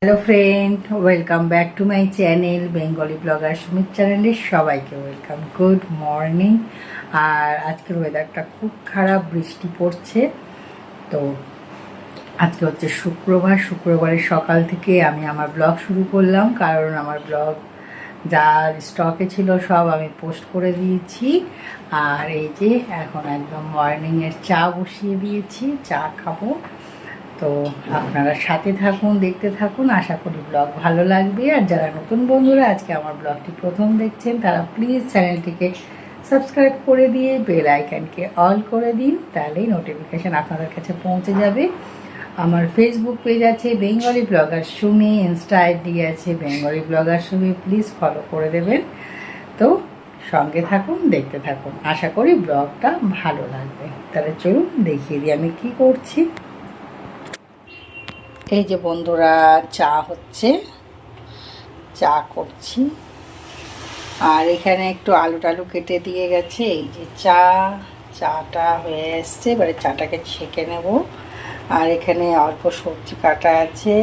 Hello friend, welcome back to my channel Bengali blogger Sumit চ্যানেলে সবাইকে welcome. Good morning. আর আজকের ওয়েদারটা খুব খারাপ, বৃষ্টি পড়ছে। তো আজকে হচ্ছে শুক্রবারের সকাল থেকে আমি আমার ব্লগ শুরু করলাম, কারণ আমার ব্লগ যার স্টকে ছিল সব আমি পোস্ট করে দিয়েছি। আর এই যে এখন একদম মর্নিংয়ের চা বসিয়ে দিয়েছি, চা খাবো। তো আপনারা সাথে থাকুন, দেখতে থাকুন, আশা করি ব্লগ ভালো লাগবে। আর যারা নতুন বন্ধুরা আজকে আমার ব্লগটি প্রথম দেখছেন তারা প্লিজ চ্যানেলটিকে সাবস্ক্রাইব করে দিয়ে বেল আইকনকে অল করে দিন, তাহলেই নোটিফিকেশান আপনাদের কাছে পৌঁছে যাবে। আমার ফেসবুক পেজ আছে Bengali blogger Sumi, Insta ID আছে Bengali blogger Sumi, please follow করে দেবেন। তো সঙ্গে থাকুন, দেখতে থাকুন, আশা করি ব্লগটা ভালো লাগবে। তাহলে চলুন দেখিয়ে দিই আমি কি করছি। এই যে বন্ধুরা, চা হচ্ছে, চা করছি। আর এখানে একটু আলু টালু কেটে দিয়ে গেছে। এই যে চাটা হয়ে এসছে, এবারে চাটাকে ছেঁকে নেব। আর এখানে অল্প সবজি কাটা আছে।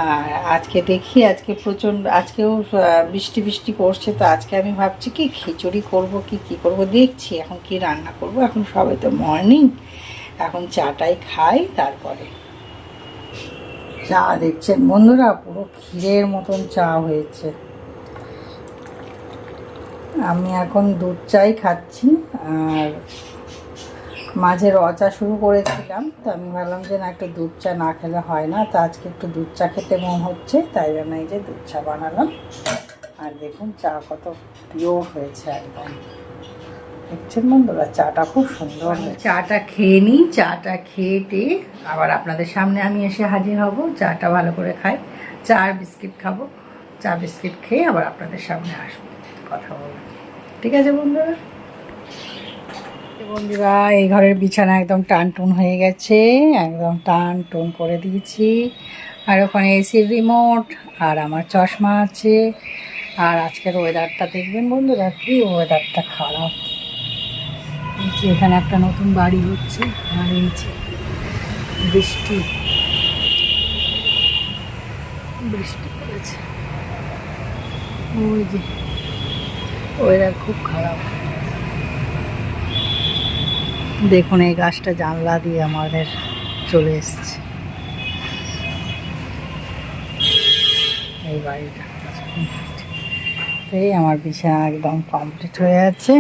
আর আজকে দেখি, আজকেও বৃষ্টি বৃষ্টি করছে, তো আজকে আমি ভাবছি কি খিচুড়ি করব কি করব, দেখছি এখন কি রান্না করব। এখন সবে তো মর্নিং, এখন চাটাই খাই তারপরে। চা দেখছেন বন্ধুরা, পুরো ক্ষীরের মতন চা হয়েছে। আমি এখন দুধ চাই খাচ্ছি। আর মাঝে চা শুরু করেছিলাম, তো আমি ভাবলাম যে না, একটু দুধ চা না খেলে হয় না, তো আজকে একটু দুধ চা খেতে মন হচ্ছে, তাই জন্য এই যে দুধ চা বানালাম। আর দেখুন চা কত পিওর হয়েছে একদম, দেখছেন বন্ধুরা, চাটা খুব সুন্দর। চাটা খেয়ে নিই, চাটা খেয়ে আবার আপনাদের সামনে আমি এসে হাজির হব। চাটা ভালো করে খাই, চা আর বিস্কিট খাবো। চা বিস্কিট খেয়ে আবার আপনাদের সামনে আসবো, কথা বলবো। ঠিক আছে বন্ধুরা। বন্ধুরা, এই ঘরের বিছানা একদম টানটুন হয়ে গেছে, একদম টানটুন করে দিয়েছি। আর ওখানে এসির রিমোট, আর আমার চশমা আছে। আর আজকের ওয়েদারটা দেখবেন বন্ধুরা, কি ওয়েদারটা খারাপ। এখানে একটা নতুন বাড়ি হচ্ছে, আর এই যে বৃষ্টি পড়েছে। ওই যে ওয়েদার খুব খারাপ। দেখুন এই গাছটা জানলা দিয়ে আমাদের চলে এসছে, এই বাড়িটা। এই আমার বিছানা একদম কমপ্লিট হয়ে আছে।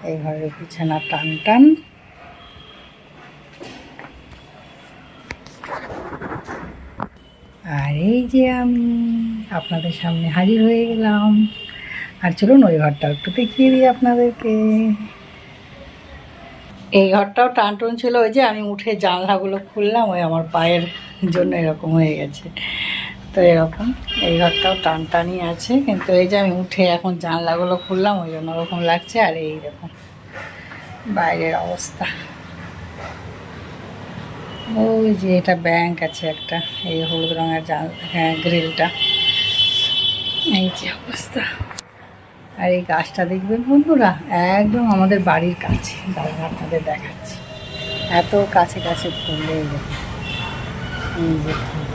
এই ঘরের বিছানা টান টান। আর এই যে আমি আপনাদের সামনে হাজির হয়ে গেলাম। আর চলুন ওই ঘরটাও একটু দেখিয়ে দিই আপনাদেরকে। এই ঘরটাও টানটুন ছিল, ওই যে আমি উঠে জানলাগুলো খুললাম, ওই আমার পায়ের জন্য এরকম হয়ে গেছে। তো এরকম এই ঘরটাও টানটানই আছে, কিন্তু এই যে আমি উঠে এখন জানলাগুলো খুললাম, ওই জন্য ওরকম লাগছে। আর এই দেখুন বাইরের অবস্থা, ওই যে এটা ব্যাংক আছে একটা, এই হলুদ রঙের গ্রিলটা, এই যে অবস্থা। আর এই গাছটা দেখবেন বন্ধুরা, একদম আমাদের বাড়ির কাছে, দাঁড়ান আপনাদের দেখাচ্ছি। এত কাছে কাছে ফুল, এই দেখুন, এই যে ফুল,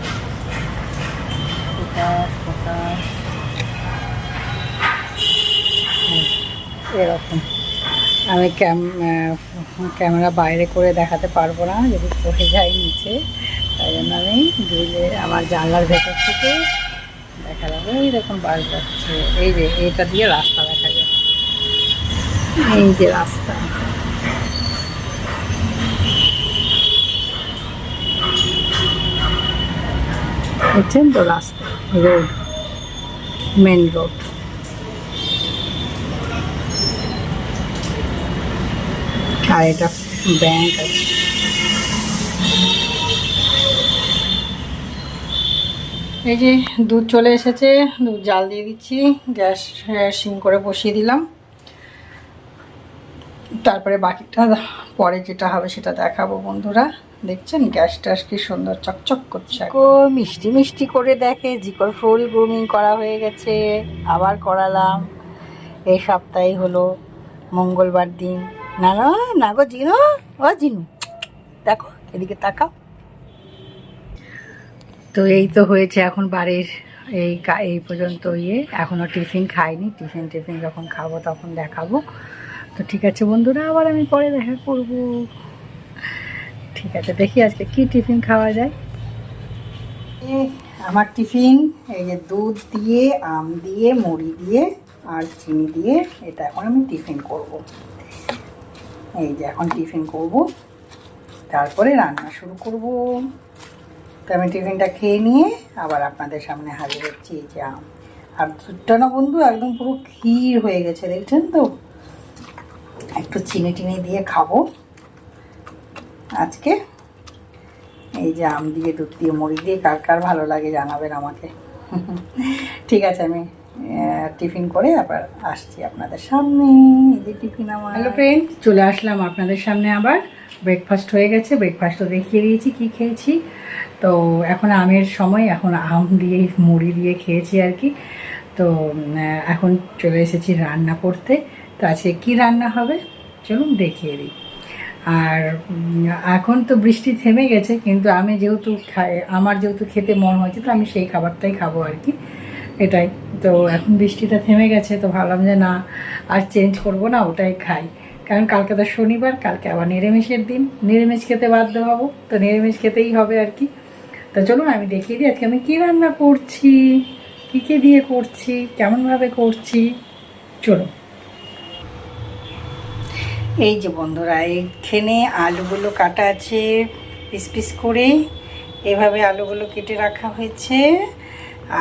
এরকম। আমি ক্যামেরা বাইরে করে দেখাতে পারবো না, যদি পড়ে যায় নিচে, তাই জন্য আমি আমার জানলার ভেতর থেকে দেখা যাবে। ওই রকম বাস যাচ্ছে, এই যে এটা দিয়ে রাস্তা দেখা যাবে, এই যে রাস্তা। দেখছেন তো রাস্তা, রোড, মেন রোড। আর এটা ব্যাংক আছে। এই যে দুধ চলে এসেছে, দুধ জাল দিয়ে দিচ্ছি, গ্যাস সিম করে বসিয়ে দিলাম। তারপরে বাকিটা পরে যেটা হবে সেটা দেখাবো বন্ধুরা। দেখছেন গ্যাস ট্যাস কি সুন্দর চকচক করছে, মিষ্টি মিষ্টি করে দেখে। জিকোর ফুল গ্রুমিং করা হয়ে গেছে, আবার করালাম। এই সপ্তাহে হলো মঙ্গলবার দিন। না না না গো জিনু, ও জিনু দেখো এদিকে তাকাও। তো এই তো হয়েছে এখন বাড়ির এই পর্যন্ত এখনও টিফিন খাইনি। টিফিন যখন খাবো তখন দেখাবো। তো ঠিক আছে বন্ধুরা, আবার আমি পরে দেখা করব। ঠিক আছে, দেখি আজকে কি টিফিন খাওয়া যায়। আমার টিফিন এই যে দুধ দিয়ে, আম দিয়ে, মুড়ি দিয়ে আর চিনি দিয়ে, এটা এখন আমি টিফিন করব। এই যে এখন টিফিন করব, তারপরে রান্না শুরু করব। তো আমি টিফিনটা খেয়ে নিয়ে আবার আপনাদের সামনে হাজির হচ্ছি। এই যে আম আর দুধটা না বন্ধু একদম পুরো ক্ষীর হয়ে গেছে, দেখছেন তো। একটু চিনি টিনি দিয়ে খাবো আজকে। এই যে আম দিয়ে, দুধ দিয়ে, মুড়ি দিয়ে কার কার ভালো লাগে জানাবেন আমাকে। ঠিক আছে, আমি টিফিন করে আবার আসছি আপনাদের সামনে। এই যে টিফিন আমার। হ্যালো ফ্রেন্ড, চলে আসলাম আপনাদের সামনে আবার। ব্রেকফাস্ট হয়ে গেছে, ব্রেকফাস্টও দেখিয়ে দিয়েছি কি খেয়েছি। তো এখন আমের সময়, এখন আম দিয়ে মুড়ি দিয়ে খেয়েছি আর কি। তো এখন চলে এসেছি রান্না করতে। তো আজকে কী রান্না হবে চলুন দেখিয়ে দিই। আর এখন তো বৃষ্টি থেমে গেছে, কিন্তু আমি যেহেতু আমার যেহেতু খেতে মন হয়েছে, তো আমি সেই খাবারটাই খাবো আর কি, এটাই। তো এখন বৃষ্টিটা থেমে গেছে, তো ভাবলাম যে না আর চেঞ্জ করব না, ওটাই খাই। কারণ কালকে তো শনিবার, কালকে আবার নিরামিষের দিন, নিরামিষ খেতে বাধ্য হব, তো নিরামিষ খেতেই হবে আর কি। তো চলুন আমি দেখিয়ে দিই আজকে আমি কী রান্না করছি, কী দিয়ে করছি, কেমনভাবে করছি। চলুন। এই যে বন্ধুরা, এইখানে আলুগুলো কাটা আছে পিস পিস করে, এভাবে আলুগুলো কেটে রাখা হয়েছে।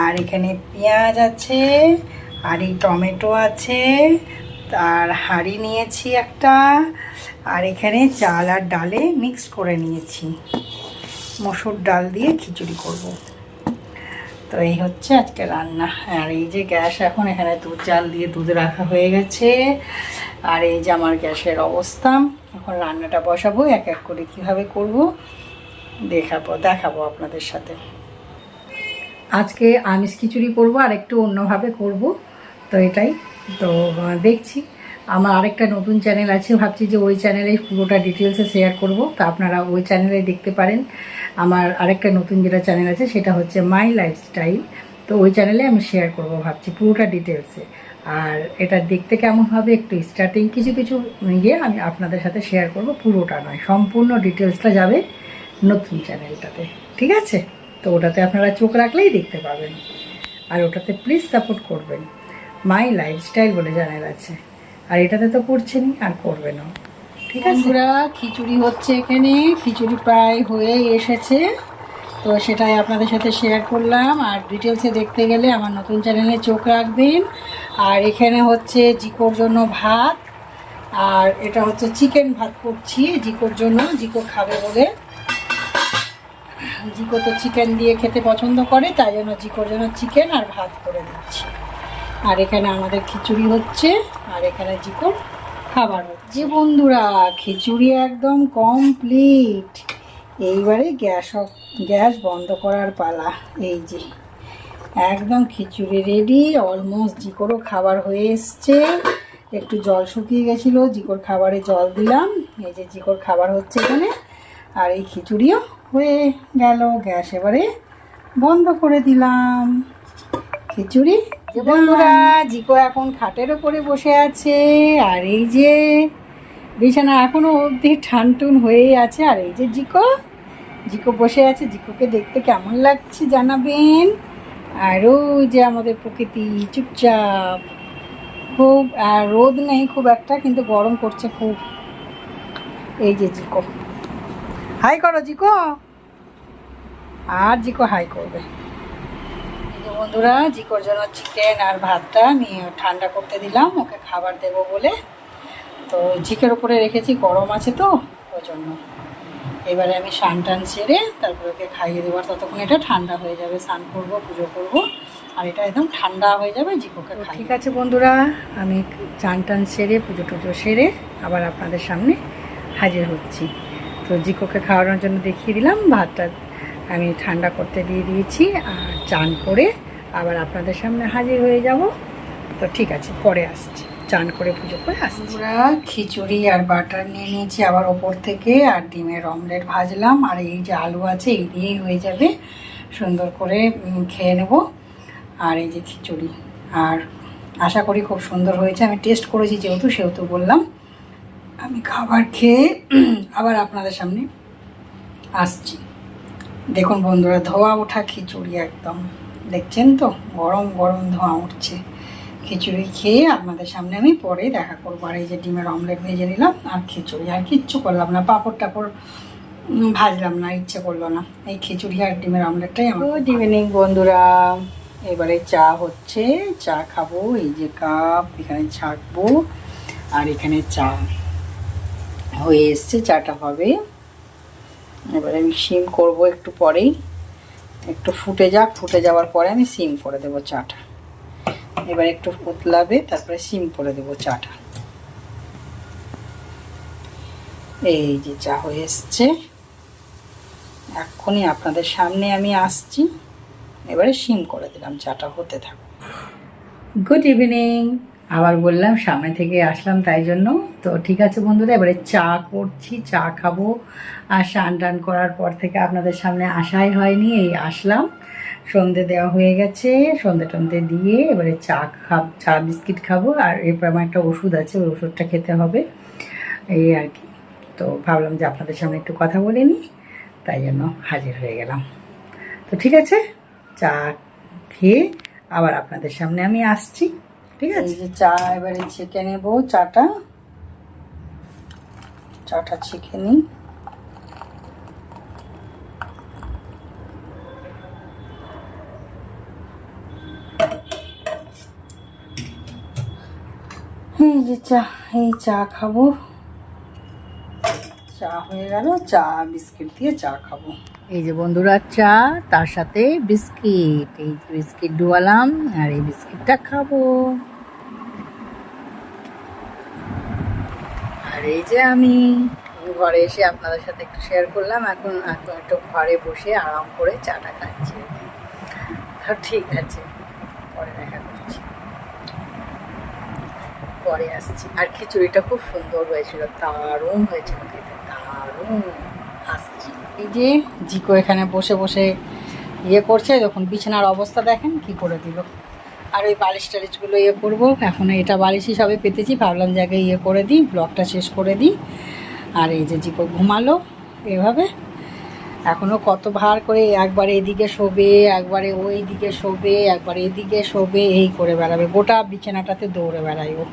আর এখানে পেঁয়াজ আছে, আর এই টমেটো আছে, আর হাঁড়ি নিয়েছি একটা, আর এখানে চাল আর ডালে মিক্স করে নিয়েছি। মসুর ডাল দিয়ে খিচুড়ি করব। তো এই হচ্ছে আজকে রান্না। আর এই যে গ্যাস, এখন এখানে দুধ জাল দিয়ে দুধ রাখা হয়ে গেছে। আর এই যে আমার গ্যাসের অবস্থা। এখন রান্নাটা বসাবো, এক এক করে কীভাবে করব দেখাবো আপনাদের সাথে। আজকে আমিষ খিচুড়ি করব, আর একটু অন্যভাবে করব। তো এটাই তো দেখছি। আমার আরেকটা নতুন চ্যানেল আছে, ভাবছি যে ওই চ্যানেলে পুরোটা ডিটেলসে শেয়ার করব। তো আপনারা ওই চ্যানেলে দেখতে পারেন। আমার আরেকটা নতুন যেটা চ্যানেল আছে সেটা হচ্ছে মাই লাইফস্টাইল। তো ওই চ্যানেলে আমি শেয়ার করব ভাবছি পুরোটা ডিটেলসে। আর এটা দেখতে কেমন হবে, একটু স্টার্টিং কিছু আমি আপনাদের সাথে শেয়ার করব, পুরোটা নয়, সম্পূর্ণ ডিটেলসটা যাবে নতুন চ্যানেলটাতে। ঠিক আছে, তো ওটাতে আপনারা চোখ রাখলেই দেখতে পাবেন। আর ওটাতে প্লিজ সাপোর্ট করবেন। মাই লাইফস্টাইল বলে চ্যানেল আছে, আর এটাতে তো করছেনই, আর করবেনও। ঠিক আছে, পুরা খিচুড়ি হচ্ছে এখানে, খিচুড়ি প্রায় হয়ে এসেছে। তো সেটাই আপনাদের সাথে শেয়ার করলাম। আর ডিটেলসে দেখতে গেলে আমার নতুন চ্যানেলে চোখ রাখবেন। আর এখানে হচ্ছে জিকোর জন্য ভাত, আর এটা হচ্ছে চিকেন ভাত করছি জিকোর জন্য, জিকো খাবে বলে। জিকো তো চিকেন দিয়ে খেতে পছন্দ করে, তাই জন্য জিকোর জন্য চিকেন আর ভাত করে দিচ্ছি। আর এখানে আমাদের খিচুড়ি হচ্ছে, আর এখানে জিকোর খাবার হচ্ছে। বন্ধুরা, খিচুড়ি একদম কমপ্লিট। এইবারে গ্যাস বন্ধ করার পালা। এই যে একদম খিচুড়ি রেডি, অলমোস্ট জিকোরও খাবার হয়ে এসছে। একটু জল শুকিয়ে গেছিলো, জিকোর খাবারে জল দিলাম। এই যে জিকোর খাবার হচ্ছে এখানে, আর এই খিচুড়িও হয়ে গেল। গ্যাস এবারে বন্ধ করে দিলাম। খিচুড়ি বন্ধুরা, জিকো এখন খাটের ওপরে বসে আছে। আর এই যে বিছানা এখনো অবধি ঠানটুন হয়েই আছে। আর এই যে জিকো বসে আছে। জিকোকে দেখতে কেমন লাগছে জানাবেন। আর ওই যে আমাদের প্রকৃতি চুপচাপ, খুব আর রোদ নেই খুব একটা, কিন্তু গরম করছে খুব। এই যে জিকো হাই করো জিকো, আর জিকো হাই করবে। বন্ধুরা, জিকোর জন্য চিকেন আর ভাতটা নিয়ে ঠান্ডা করতে দিলাম, ওকে খাবার দেবো বলে। তো জিকের ওপরে রেখেছি, গরম আছে তো ওই জন্য। এবারে আমি স্নান টান সেরে তারপরে ওকে খাইয়ে দেবো। ততক্ষণ এটা ঠান্ডা হয়ে যাবে, স্নান করবো, পুজো করবো, আর এটা একদম ঠান্ডা হয়ে যাবে, জিকোকে খাই। ঠিক আছে বন্ধুরা, আমি স্নান টান সেরে পুজো টুজো সেরে আবার আপনাদের সামনে হাজির হচ্ছি। তো জিকোকে খাওয়ানোর জন্য দেখিয়ে দিলাম, ভাতটা আমি ঠান্ডা করতে দিয়ে দিয়েছি। আর চান করে আবার আপনাদের সামনে হাজির হয়ে যাব। তো ঠিক আছে, পরে আসছি, চান করে পুজো করে আসছি। পুরা খিচুড়ি আর বাটার নিয়ে নিয়েছি আবার ওপর থেকে, আর ডিমের অমলেট ভাজলাম। আর এই যে আলু আছে এই দিয়েই হয়ে যাবে। সুন্দর করে খেয়ে নেব। আর এই যে খিচুড়ি, আর আশা করি খুব সুন্দর হয়েছে। আমি টেস্ট করেছি সেহেতু বললাম। আমি খাবার খেয়ে আবার আপনাদের সামনে আসছি। দেখুন বন্ধুরা, ধোয়া ওঠা খিচুড়ি একদম, দেখছেন তো গরম গরম ধোঁয়া উঠছে। খিচুড়ি খেয়ে আপনাদের সামনে আমি পরে দেখা করবো। আর এই যে ডিমের অমলেট ভেজে নিলাম, আর খিচুড়ি, আর কিচ্ছু করলাম না, পাঁপড় টাপড় ভাজলাম না, ইচ্ছে করলো না। এই খিচুড়ি আর ডিমের অমলেটটাই আমার। গুড ইভিনিং বন্ধুরা, এবারে চা হচ্ছে, চা খাবো। এই যে কাপ এখানে ছাঁকবো, আর এখানে চা হয়ে এসছে, চাটা হবে। এবারে আমি সিম করব একটু পরেই, একটু ফুটে যাওয়ার পরে আমি সিম করে দেবো চাটা। এবার একটু উতলাবে, তারপরে সিম করে দেবো চাটা। এই যে চা হয়ে এসছে, এক্ষুনি আপনাদের সামনে আমি আসছি। এবারে সিম করে দিলাম, চাটা হতে থাকো। গুড ইভিনিং, আবার বললাম সামনে থেকে আসলাম তাই জন্য। তো ঠিক আছে বন্ধুরা, এবারে চা করছি, চা খাবো। আর স্নান টান করার পর থেকে আপনাদের সামনে আসাই হয়নি, এই আসলাম। সন্ধে দেওয়া হয়ে গেছে, সন্ধে টন্ধে দিয়ে এবারে চা বিস্কিট খাবো। আর এরপর আমার একটা ওষুধ আছে, ওই ওষুধটা খেতে হবে, এই আর কি। তো ভাবলাম যে আপনাদের সামনে একটু কথা বলে নিই, তাই জন্য হাজির হয়ে গেলাম। তো ঠিক আছে, চা খেয়ে আবার আপনাদের সামনে আমি আসছি। ঠিক আছে, এই যে চা এবারে ছেঁকে নেব, চাটা ছেঁকে নিই। এই যে চা খাবো, চা হয়ে গেল, চা বিস্কিট দিয়ে চা খাবো। এই যে বন্ধুরা চা, তার সাথে বিস্কিট, এই যে বিস্কিট ডুবালাম, আর এই বিস্কিটটা খাবো। আর এই যে আমি ঘরে এসে আপনাদের সাথে একটু শেয়ার করলাম। এখন একটু ঘরে বসে আরাম করে চাটা খাচ্ছি। ঠিক আছে, পরে দেখা করছি, পরে আসছি। আর খিচুড়িটা খুব সুন্দর হয়েছিল, দারুণ হয়েছিল খেতে, দারুণ। আসছি। এই যে জিকো এখানে বসে বসে করছে, যখন বিছানার অবস্থা দেখেন কি করে দিল। আর ওই বালিশ টালিশগুলো করবো এখন। এটা বালিশই সবে পেতেছি, ভাবলাম জায়গায় করে দিই, ব্লগটা শেষ করে দিই। আর এই যে জিকো ঘুমালো এভাবে। এখনও কত ভার করে একবারে এদিকে শোবে, একবারে ওই দিকে শোবে, একবারে এদিকে শোবে, এই করে বেড়াবে, গোটা বিছানাটাতে দৌড়ে বেড়াই ও।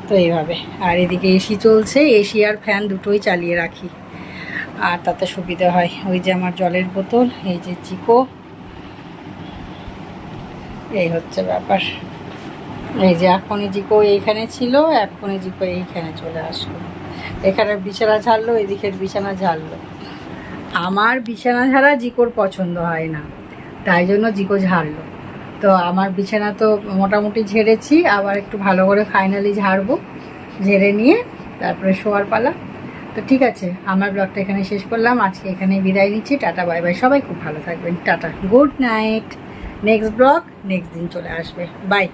তো এইভাবে। আর এদিকে এসি চলছে, এসি আর ফ্যান দুটোই চালিয়ে রাখি, আর তাতে সুবিধা হয়। ওই যে আমার জলের বোতল, এই যে জিকো, এই হচ্ছে ব্যাপার। এই যে এখনই জিকো এইখানে ছিল, এখনই জিকো এইখানে চলে আসলো। এখানে বিছানা ঝাড়লো, এদিকের বিছানা ঝাড়লো। আমার বিছানা ঝাড়া জিকোর পছন্দ হয় না, তাই জন্য জিকো ঝাড়লো। তো আমার বিছানা তো মোটামুটি ঝেড়েছি, আবার একটু ভালো করে ফাইনালি ঝাড়বো। ঝেড়ে নিয়ে তারপরে শোয়ার পালা। তো ঠিক আছে, আমার ব্লগটা এখানে শেষ করলাম, আজকে এখানে বিদায় নিচ্ছি। টাটা বাই বাই, সবাই খুব ভালো থাকবেন, tata, good night. Next blog next দিন চলে আসবে, বাই।